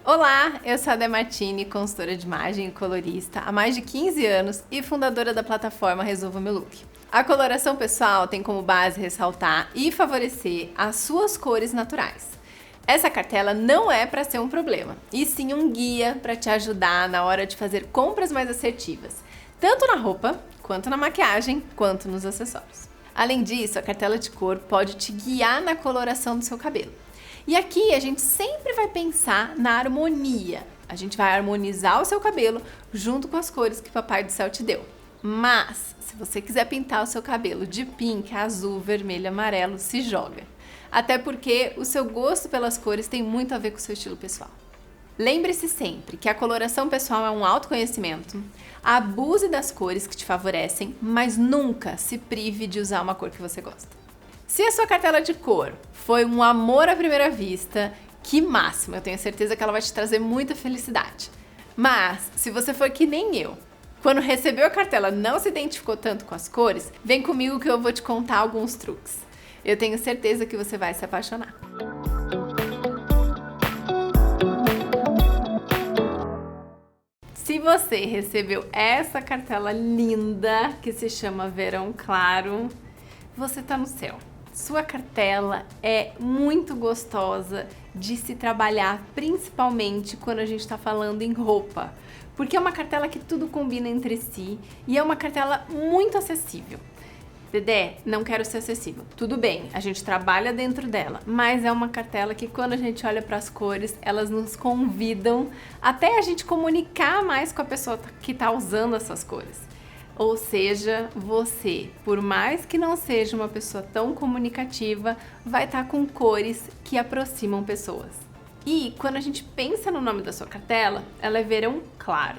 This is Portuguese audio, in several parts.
Olá, eu sou a Dé Martini, consultora de imagem e colorista há mais de 15 anos e fundadora da plataforma Resolva Meu Look. A coloração pessoal tem como base ressaltar e favorecer as suas cores naturais. Essa cartela não é para ser um problema, e sim um guia para te ajudar na hora de fazer compras mais assertivas, tanto na roupa, quanto na maquiagem, quanto nos acessórios. Além disso, a cartela de cor pode te guiar na coloração do seu cabelo. E aqui a gente sempre vai pensar na harmonia. A gente vai harmonizar o seu cabelo junto com as cores que o Papai do Céu te deu. Mas, se você quiser pintar o seu cabelo de pink, azul, vermelho, amarelo, se joga. Até porque o seu gosto pelas cores tem muito a ver com o seu estilo pessoal. Lembre-se sempre que a coloração pessoal é um autoconhecimento. Abuse das cores que te favorecem, mas nunca se prive de usar uma cor que você gosta. Se a sua cartela de cor foi um amor à primeira vista, que máximo! Eu tenho certeza que ela vai te trazer muita felicidade. Mas, se você for que nem eu, quando recebeu a cartela não se identificou tanto com as cores, vem comigo que eu vou te contar alguns truques. Eu tenho certeza que você vai se apaixonar. Se você recebeu essa cartela linda, que se chama Verão Claro, você tá no céu. Sua cartela é muito gostosa de se trabalhar, principalmente quando a gente está falando em roupa, porque é uma cartela que tudo combina entre si e é uma cartela muito acessível. Dedé, não quero ser acessível. Tudo bem, a gente trabalha dentro dela, mas é uma cartela que quando a gente olha para as cores, elas nos convidam até a gente comunicar mais com a pessoa que está usando essas cores. Ou seja, você, por mais que não seja uma pessoa tão comunicativa, vai estar com cores que aproximam pessoas. E quando a gente pensa no nome da sua cartela, ela é Verão Claro.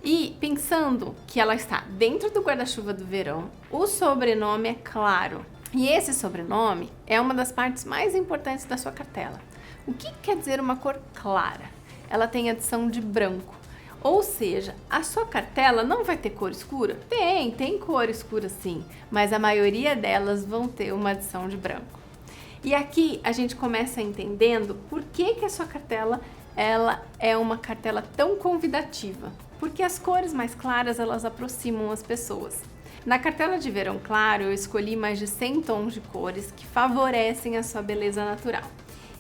E pensando que ela está dentro do guarda-chuva do verão, o sobrenome é Claro. E esse sobrenome é uma das partes mais importantes da sua cartela. O que quer dizer uma cor clara? Ela tem adição de branco. Ou seja, a sua cartela não vai ter cor escura? Tem cor escura sim, mas a maioria delas vão ter uma adição de branco. E aqui a gente começa entendendo por que a sua cartela ela é uma cartela tão convidativa. Porque as cores mais claras elas aproximam as pessoas. Na cartela de Verão Claro eu escolhi mais de 100 tons de cores que favorecem a sua beleza natural.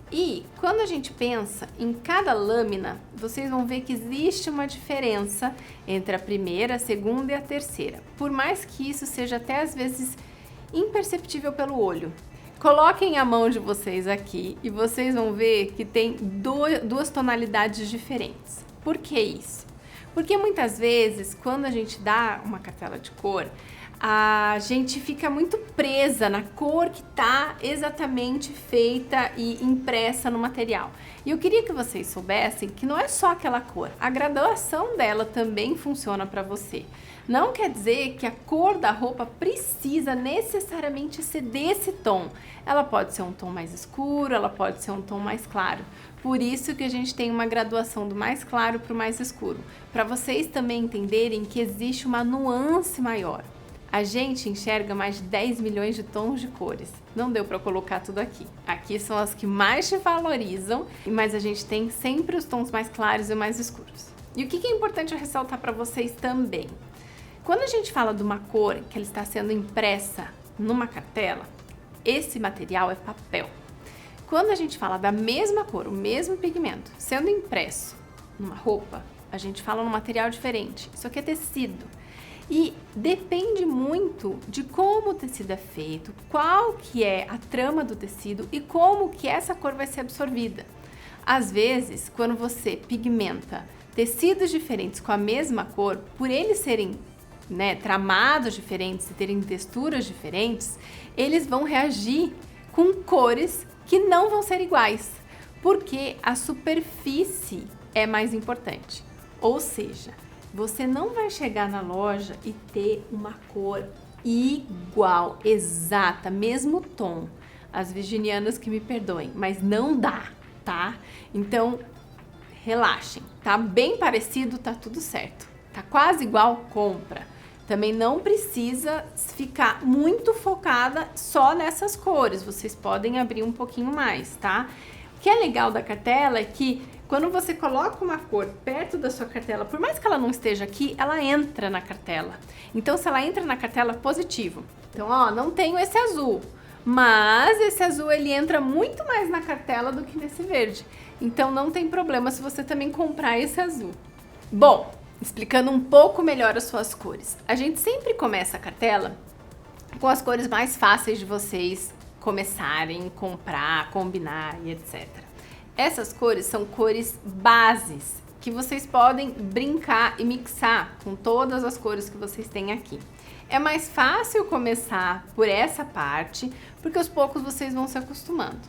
E quando a gente pensa em cada lâmina, vocês vão ver que existe uma diferença entre a primeira, a segunda e a terceira. Por mais que isso seja até às vezes imperceptível pelo olho. Coloquem a mão de vocês aqui e vocês vão ver que tem duas tonalidades diferentes. Por que isso? Porque muitas vezes, quando a gente dá uma cartela de cor, a gente fica muito presa na cor que está exatamente feita e impressa no material. E eu queria que vocês soubessem que não é só aquela cor, a graduação dela também funciona para você. Não quer dizer que a cor da roupa precisa necessariamente ser desse tom. Ela pode ser um tom mais escuro, ela pode ser um tom mais claro. Por isso que a gente tem uma graduação do mais claro para o mais escuro, para vocês também entenderem que existe uma nuance maior. A gente enxerga mais de 10 milhões de tons de cores. Não deu para colocar tudo aqui. Aqui são as que mais te valorizam, mas a gente tem sempre os tons mais claros e mais escuros. E o que é importante eu ressaltar para vocês também? Quando a gente fala de uma cor que ela está sendo impressa numa cartela, esse material é papel. Quando a gente fala da mesma cor, o mesmo pigmento, sendo impresso numa roupa, a gente fala num material diferente. Isso aqui é tecido. E depende muito de como o tecido é feito, qual que é a trama do tecido e como que essa cor vai ser absorvida. Às vezes, quando você pigmenta tecidos diferentes com a mesma cor, por eles serem tramados diferentes e terem texturas diferentes, eles vão reagir com cores que não vão ser iguais, porque a superfície é mais importante. Ou seja, você não vai chegar na loja e ter uma cor igual, exata, mesmo tom. As virginianas que me perdoem, mas não dá, tá? Então, relaxem. Tá bem parecido, tá tudo certo. Tá quase igual, compra. Também não precisa ficar muito focada só nessas cores. Vocês podem abrir um pouquinho mais, tá? O que é legal da cartela é que Quando você coloca uma cor perto da sua cartela, por mais que ela não esteja aqui, ela entra na cartela. Então, se ela entra na cartela, positivo. Então, ó, não tenho esse azul, mas esse azul ele entra muito mais na cartela do que nesse verde. Então, não tem problema se você também comprar esse azul. Bom, explicando um pouco melhor as suas cores. A gente sempre começa a cartela com as cores mais fáceis de vocês começarem, comprar, combinar e etc. Essas cores são cores bases que vocês podem brincar e mixar com todas as cores que vocês têm aqui. É mais fácil começar por essa parte, porque aos poucos vocês vão se acostumando.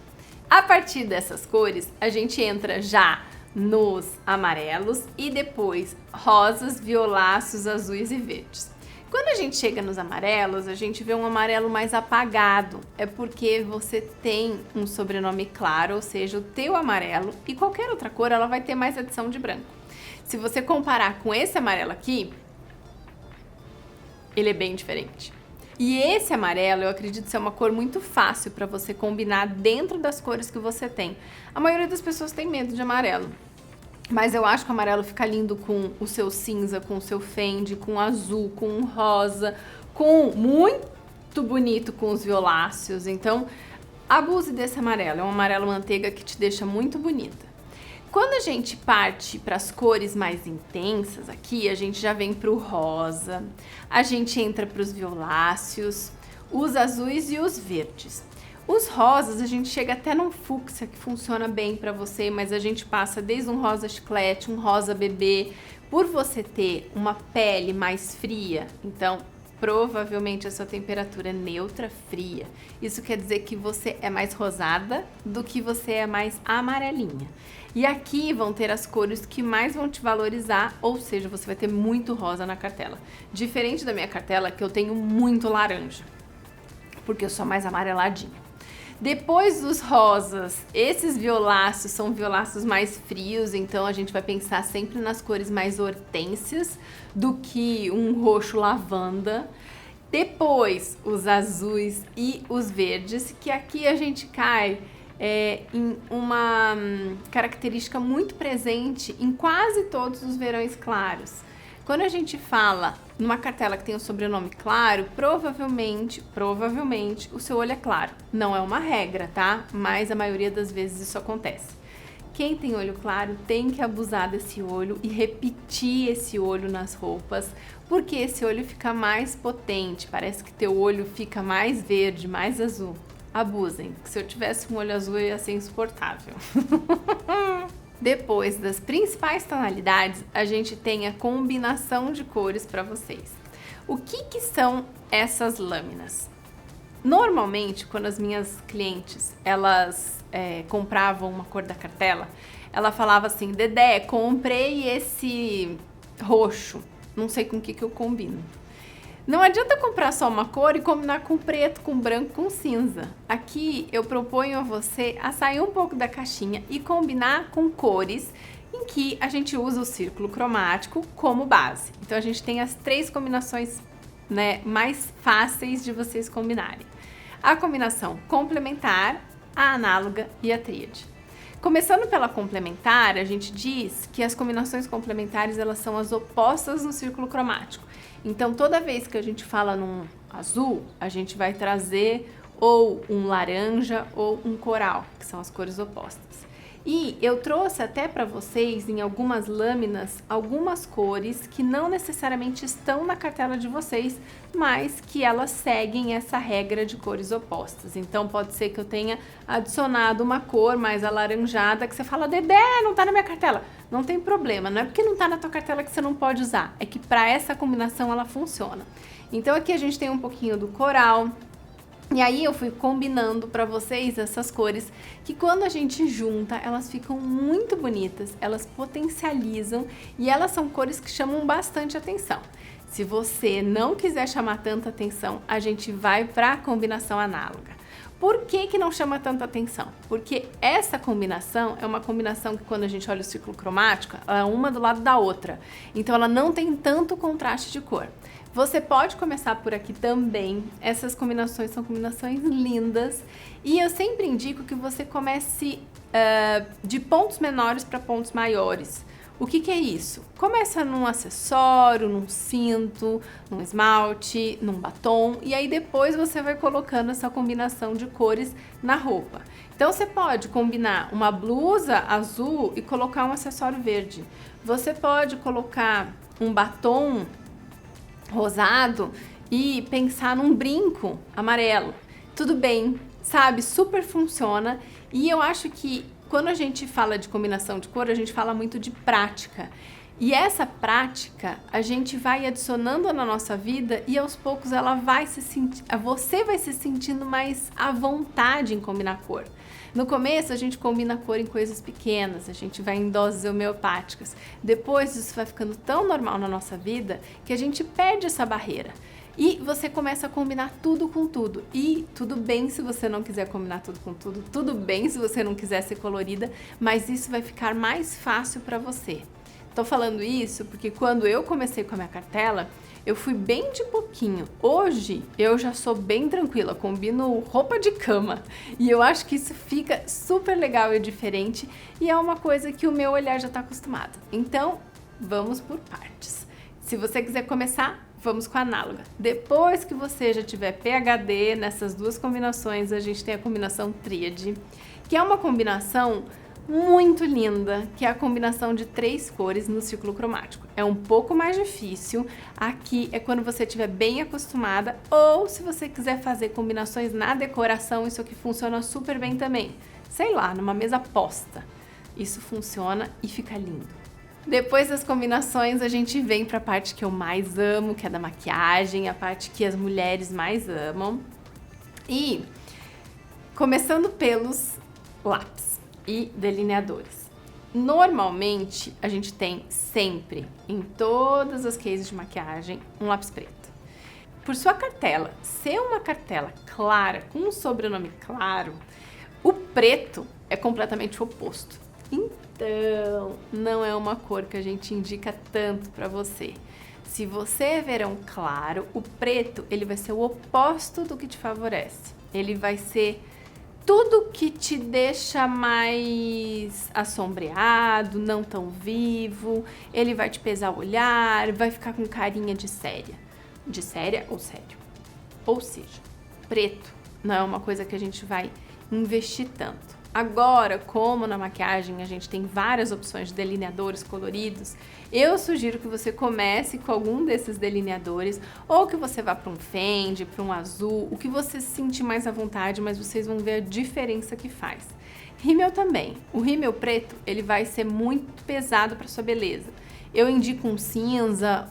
A partir dessas cores, a gente entra já nos amarelos e depois rosas, violáceos, azuis e verdes. Quando a gente chega nos amarelos, a gente vê um amarelo mais apagado. É porque você tem um sobrenome claro, ou seja, o teu amarelo, e qualquer outra cor ela vai ter mais adição de branco. Se você comparar com esse amarelo aqui, ele é bem diferente. E esse amarelo, eu acredito ser uma cor muito fácil para você combinar dentro das cores que você tem. A maioria das pessoas tem medo de amarelo. Mas eu acho que o amarelo fica lindo com o seu cinza, com o seu Fendi, com o azul, com o rosa, com muito bonito com os violáceos. Então, abuse desse amarelo. É um amarelo manteiga que te deixa muito bonita. Quando a gente parte para as cores mais intensas aqui, a gente já vem para o rosa, a gente entra para os violáceos, os azuis e os verdes. Os rosas, a gente chega até num fúcsia que funciona bem para você, mas a gente passa desde um rosa chiclete, um rosa bebê. Por você ter uma pele mais fria, então provavelmente a sua temperatura é neutra, fria. Isso quer dizer que você é mais rosada do que você é mais amarelinha. E aqui vão ter as cores que mais vão te valorizar, ou seja, você vai ter muito rosa na cartela. Diferente da minha cartela, que eu tenho muito laranja, porque eu sou mais amareladinha. Depois dos rosas, esses violáceos são violáceos mais frios, então a gente vai pensar sempre nas cores mais hortênsias do que um roxo lavanda. Depois, os azuis e os verdes, que aqui a gente cai em uma característica muito presente em quase todos os verões claros. Quando a gente fala numa cartela que tem o sobrenome claro, provavelmente o seu olho é claro. Não é uma regra, tá? Mas a maioria das vezes isso acontece. Quem tem olho claro tem que abusar desse olho e repetir esse olho nas roupas, porque esse olho fica mais potente, parece que teu olho fica mais verde, mais azul. Abusem, porque se eu tivesse um olho azul eu ia ser insuportável. Depois das principais tonalidades, a gente tem a combinação de cores para vocês. O que são essas lâminas? Normalmente, quando as minhas clientes, elas compravam uma cor da cartela, ela falava assim: Dedé, comprei esse roxo, não sei com o que eu combino. Não adianta comprar só uma cor e combinar com preto, com branco, com cinza. Aqui eu proponho a você a sair um pouco da caixinha e combinar com cores em que a gente usa o círculo cromático como base. Então a gente tem as 3 combinações, né, mais fáceis de vocês combinarem. A combinação complementar, a análoga e a tríade. Começando pela complementar, a gente diz que as combinações complementares elas são as opostas no círculo cromático. Então, toda vez que a gente fala num azul, a gente vai trazer ou um laranja ou um coral, que são as cores opostas. E eu trouxe até para vocês, em algumas lâminas, algumas cores que não necessariamente estão na cartela de vocês, mas que elas seguem essa regra de cores opostas. Então, pode ser que eu tenha adicionado uma cor mais alaranjada, que você fala, Dedé, não tá na minha cartela. Não tem problema, não é porque não tá na tua cartela que você não pode usar, é que para essa combinação ela funciona. Então, aqui a gente tem um pouquinho do coral. E aí eu fui combinando para vocês essas cores que quando a gente junta, elas ficam muito bonitas, elas potencializam e elas são cores que chamam bastante atenção. Se você não quiser chamar tanta atenção, a gente vai para a combinação análoga. Por que não chama tanta atenção? Porque essa combinação é uma combinação que quando a gente olha o círculo cromático, ela é uma do lado da outra. Então ela não tem tanto contraste de cor. Você pode começar por aqui também. Essas combinações são combinações lindas. E eu sempre indico que você comece de pontos menores para pontos maiores. O que é isso? Começa num acessório, num cinto, num esmalte, num batom, e aí depois você vai colocando essa combinação de cores na roupa. Então você pode combinar uma blusa azul e colocar um acessório verde. Você pode colocar um batom rosado e pensar num brinco amarelo. Tudo bem, sabe? Super funciona. E eu acho que quando a gente fala de combinação de cor, a gente fala muito de prática. E essa prática a gente vai adicionando na nossa vida e aos poucos ela vai você vai se sentindo mais à vontade em combinar cor. No começo a gente combina cor em coisas pequenas, a gente vai em doses homeopáticas. Depois isso vai ficando tão normal na nossa vida que a gente perde essa barreira. E você começa a combinar tudo com tudo. E tudo bem se você não quiser combinar tudo com tudo, tudo bem se você não quiser ser colorida, mas isso vai ficar mais fácil para você. Tô falando isso porque quando eu comecei com a minha cartela, eu fui bem de pouquinho. Hoje eu já sou bem tranquila, combino roupa de cama. E eu acho que isso fica super legal e diferente e é uma coisa que o meu olhar já tá acostumado. Então, vamos por partes. Se você quiser começar, vamos com a análoga. Depois que você já tiver PhD nessas duas combinações, a gente tem a combinação tríade, que é uma combinação muito linda, que é a combinação de 3 cores no círculo cromático. É um pouco mais difícil, aqui é quando você estiver bem acostumada, ou se você quiser fazer combinações na decoração, isso aqui funciona super bem também. Sei lá, numa mesa posta. Isso funciona e fica lindo. Depois das combinações, a gente vem para a parte que eu mais amo, que é da maquiagem, a parte que as mulheres mais amam. E começando pelos lápis e delineadores. Normalmente, a gente tem sempre, em todas as cases de maquiagem, um lápis preto. Por sua cartela ser uma cartela clara, com um sobrenome claro, o preto é completamente o oposto. Então, não é uma cor que a gente indica tanto para você. Se você é verão claro, o preto ele vai ser o oposto do que te favorece. Ele vai ser tudo que te deixa mais assombreado, não tão vivo. Ele vai te pesar o olhar, vai ficar com carinha de séria. De séria ou sério. Ou seja, preto não é uma coisa que a gente vai investir tanto. Agora, como na maquiagem a gente tem várias opções de delineadores coloridos, eu sugiro que você comece com algum desses delineadores ou que você vá para um Fendi, para um azul, o que você se sentir mais à vontade, mas vocês vão ver a diferença que faz. Rímel também. O rímel preto, ele vai ser muito pesado para sua beleza. Eu indico um cinza,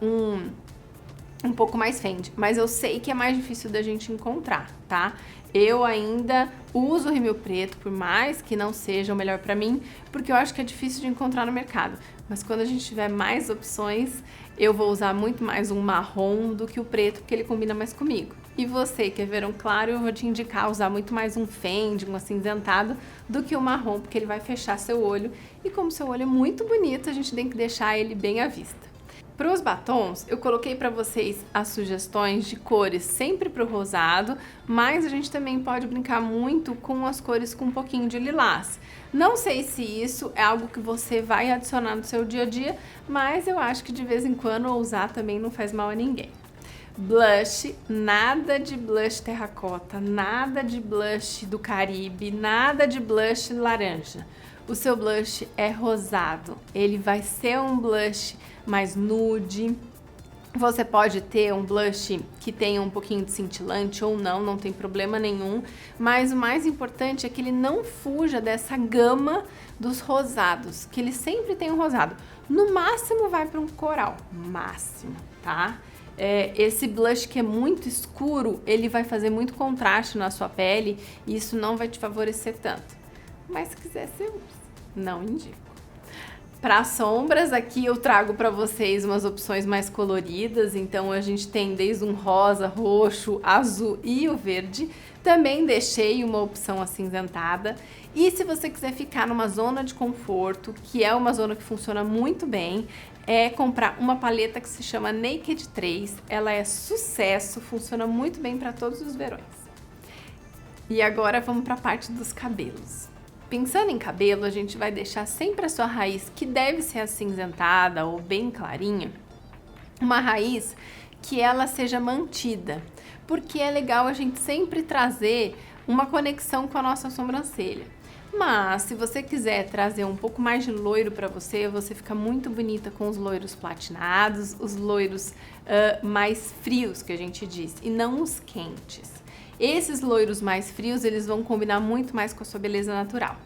um pouco mais Fendi, mas eu sei que é mais difícil da gente encontrar, tá? Eu ainda uso o rímel preto, por mais que não seja o melhor pra mim, porque eu acho que é difícil de encontrar no mercado. Mas quando a gente tiver mais opções, eu vou usar muito mais um marrom do que o preto, porque ele combina mais comigo. E você que é verão claro, eu vou te indicar usar muito mais um Fendi, um acinzentado, do que o marrom, porque ele vai fechar seu olho. E como seu olho é muito bonito, a gente tem que deixar ele bem à vista. Para os batons, eu coloquei para vocês as sugestões de cores sempre para o rosado, mas a gente também pode brincar muito com as cores com um pouquinho de lilás. Não sei se isso é algo que você vai adicionar no seu dia a dia, mas eu acho que de vez em quando usar também não faz mal a ninguém. Blush, nada de blush terracota, nada de blush do Caribe, nada de blush laranja. O seu blush é rosado, ele vai ser um blush mais nude. Você pode ter um blush que tenha um pouquinho de cintilante ou não, não tem problema nenhum, mas o mais importante é que ele não fuja dessa gama dos rosados, que ele sempre tem um rosado. No máximo vai para um coral, máximo, tá? Esse blush que é muito escuro, ele vai fazer muito contraste na sua pele e isso não vai te favorecer tanto. Mas se quiser, você usa. Não indico. Para sombras, aqui eu trago para vocês umas opções mais coloridas, então a gente tem desde um rosa, roxo, azul e o verde. Também deixei uma opção acinzentada. E se você quiser ficar numa zona de conforto, que é uma zona que funciona muito bem, é comprar uma paleta que se chama Naked 3. Ela é sucesso, funciona muito bem para todos os verões. E agora vamos para a parte dos cabelos. Pensando em cabelo, a gente vai deixar sempre a sua raiz, que deve ser acinzentada ou bem clarinha, uma raiz que ela seja mantida, porque é legal a gente sempre trazer uma conexão com a nossa sobrancelha. Mas se você quiser trazer um pouco mais de loiro para você, você fica muito bonita com os loiros platinados, os loiros mais frios que a gente diz, e não os quentes. Esses loiros mais frios, eles vão combinar muito mais com a sua beleza natural.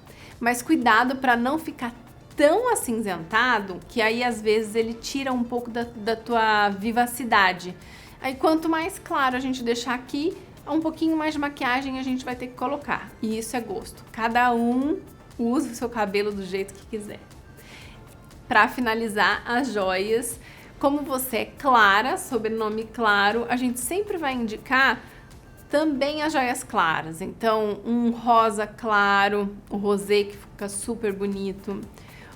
Mas cuidado para não ficar tão acinzentado, que aí às vezes ele tira um pouco da tua vivacidade. Aí quanto mais claro a gente deixar aqui, um pouquinho mais de maquiagem a gente vai ter que colocar. E isso é gosto. Cada um usa o seu cabelo do jeito que quiser. Para finalizar, as joias. Como você é clara, sobrenome claro, a gente sempre vai indicar também as joias claras, então um rosa claro, o rosé que fica super bonito,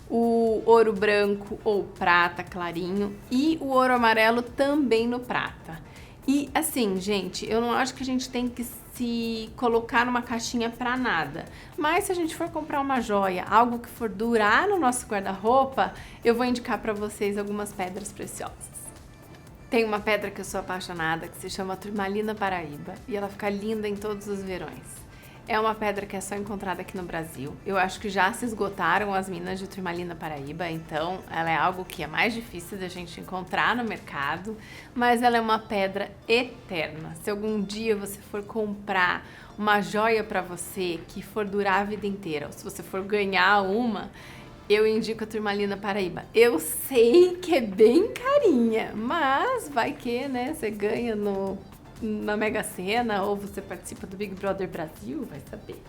o ouro branco ou prata clarinho e o ouro amarelo também no prata. E assim, gente, eu não acho que a gente tem que se colocar numa caixinha pra nada, mas se a gente for comprar uma joia, algo que for durar no nosso guarda-roupa, eu vou indicar pra vocês algumas pedras preciosas. Tem uma pedra que eu sou apaixonada, que se chama Turmalina Paraíba, e ela fica linda em todos os verões. É uma pedra que é só encontrada aqui no Brasil. Eu acho que já se esgotaram as minas de Turmalina Paraíba, então ela é algo que é mais difícil da gente encontrar no mercado, mas ela é uma pedra eterna. Se algum dia você for comprar uma joia para você que for durar a vida inteira, ou se você for ganhar uma, eu indico a Turmalina Paraíba. Eu sei que é bem carinha, mas vai que, né, você ganha na Mega Sena ou você participa do Big Brother Brasil, vai saber.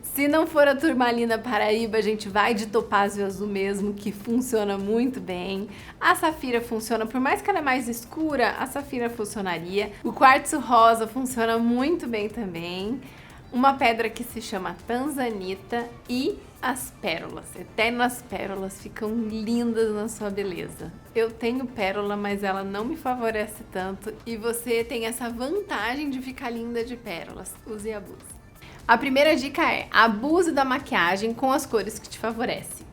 Se não for a Turmalina Paraíba, a gente vai de topázio azul mesmo, que funciona muito bem. A safira funciona, por mais que ela é mais escura, a safira funcionaria. O quartzo rosa funciona muito bem também. Uma pedra que se chama tanzanita e as pérolas. Eternas pérolas ficam lindas na sua beleza. Eu tenho pérola, mas ela não me favorece tanto e você tem essa vantagem de ficar linda de pérolas. Use e abuse. A primeira dica é: abuse da maquiagem com as cores que te favorecem.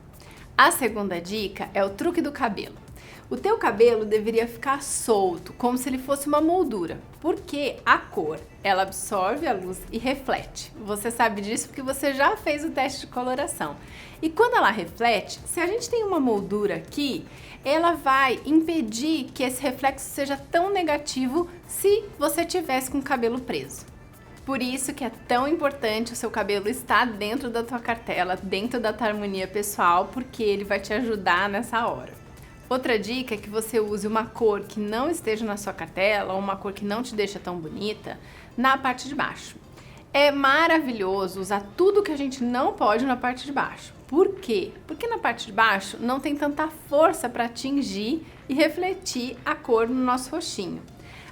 A segunda dica é o truque do cabelo. O teu cabelo deveria ficar solto, como se ele fosse uma moldura, porque a cor, ela absorve a luz e reflete. Você sabe disso porque você já fez o teste de coloração. E quando ela reflete, se a gente tem uma moldura aqui, ela vai impedir que esse reflexo seja tão negativo se você tivesse com o cabelo preso. Por isso que é tão importante o seu cabelo estar dentro da tua cartela, dentro da tua harmonia pessoal, porque ele vai te ajudar nessa hora. Outra dica é que você use uma cor que não esteja na sua cartela ou uma cor que não te deixa tão bonita na parte de baixo. É maravilhoso usar tudo que a gente não pode na parte de baixo. Por quê? Porque na parte de baixo não tem tanta força para atingir e refletir a cor no nosso rostinho.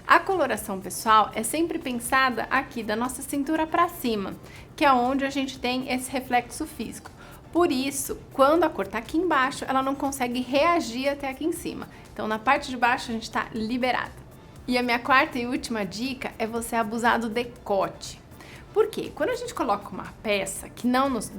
A coloração pessoal é sempre pensada aqui da nossa cintura para cima, que é onde a gente tem esse reflexo físico. Por isso, quando a cor tá aqui embaixo, ela não consegue reagir até aqui em cima. Então, na parte de baixo, a gente tá liberada. E a minha quarta e última dica é você abusar do decote. Por quê? Quando a gente coloca uma peça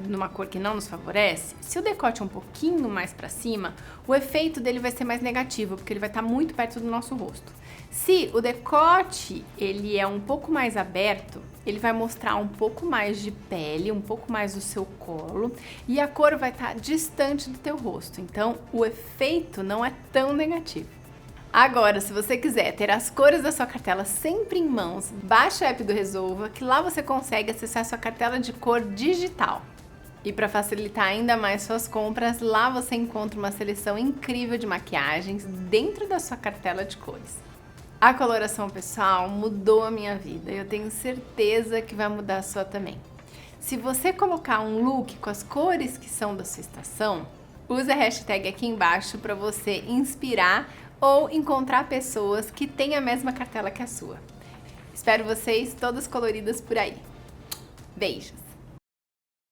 numa cor que não nos favorece, se o decote é um pouquinho mais para cima, o efeito dele vai ser mais negativo, porque ele vai estar muito perto do nosso rosto. Se o decote ele é um pouco mais aberto, ele vai mostrar um pouco mais de pele, um pouco mais do seu colo, e a cor vai estar distante do teu rosto. Então, o efeito não é tão negativo. Agora, se você quiser ter as cores da sua cartela sempre em mãos, baixa o app do Resolva, que lá você consegue acessar a sua cartela de cor digital. E para facilitar ainda mais suas compras, lá você encontra uma seleção incrível de maquiagens dentro da sua cartela de cores. A coloração pessoal mudou a minha vida e eu tenho certeza que vai mudar a sua também. Se você colocar um look com as cores que são da sua estação, use a hashtag aqui embaixo para você inspirar ou encontrar pessoas que têm a mesma cartela que a sua. Espero vocês todas coloridas por aí. Beijos!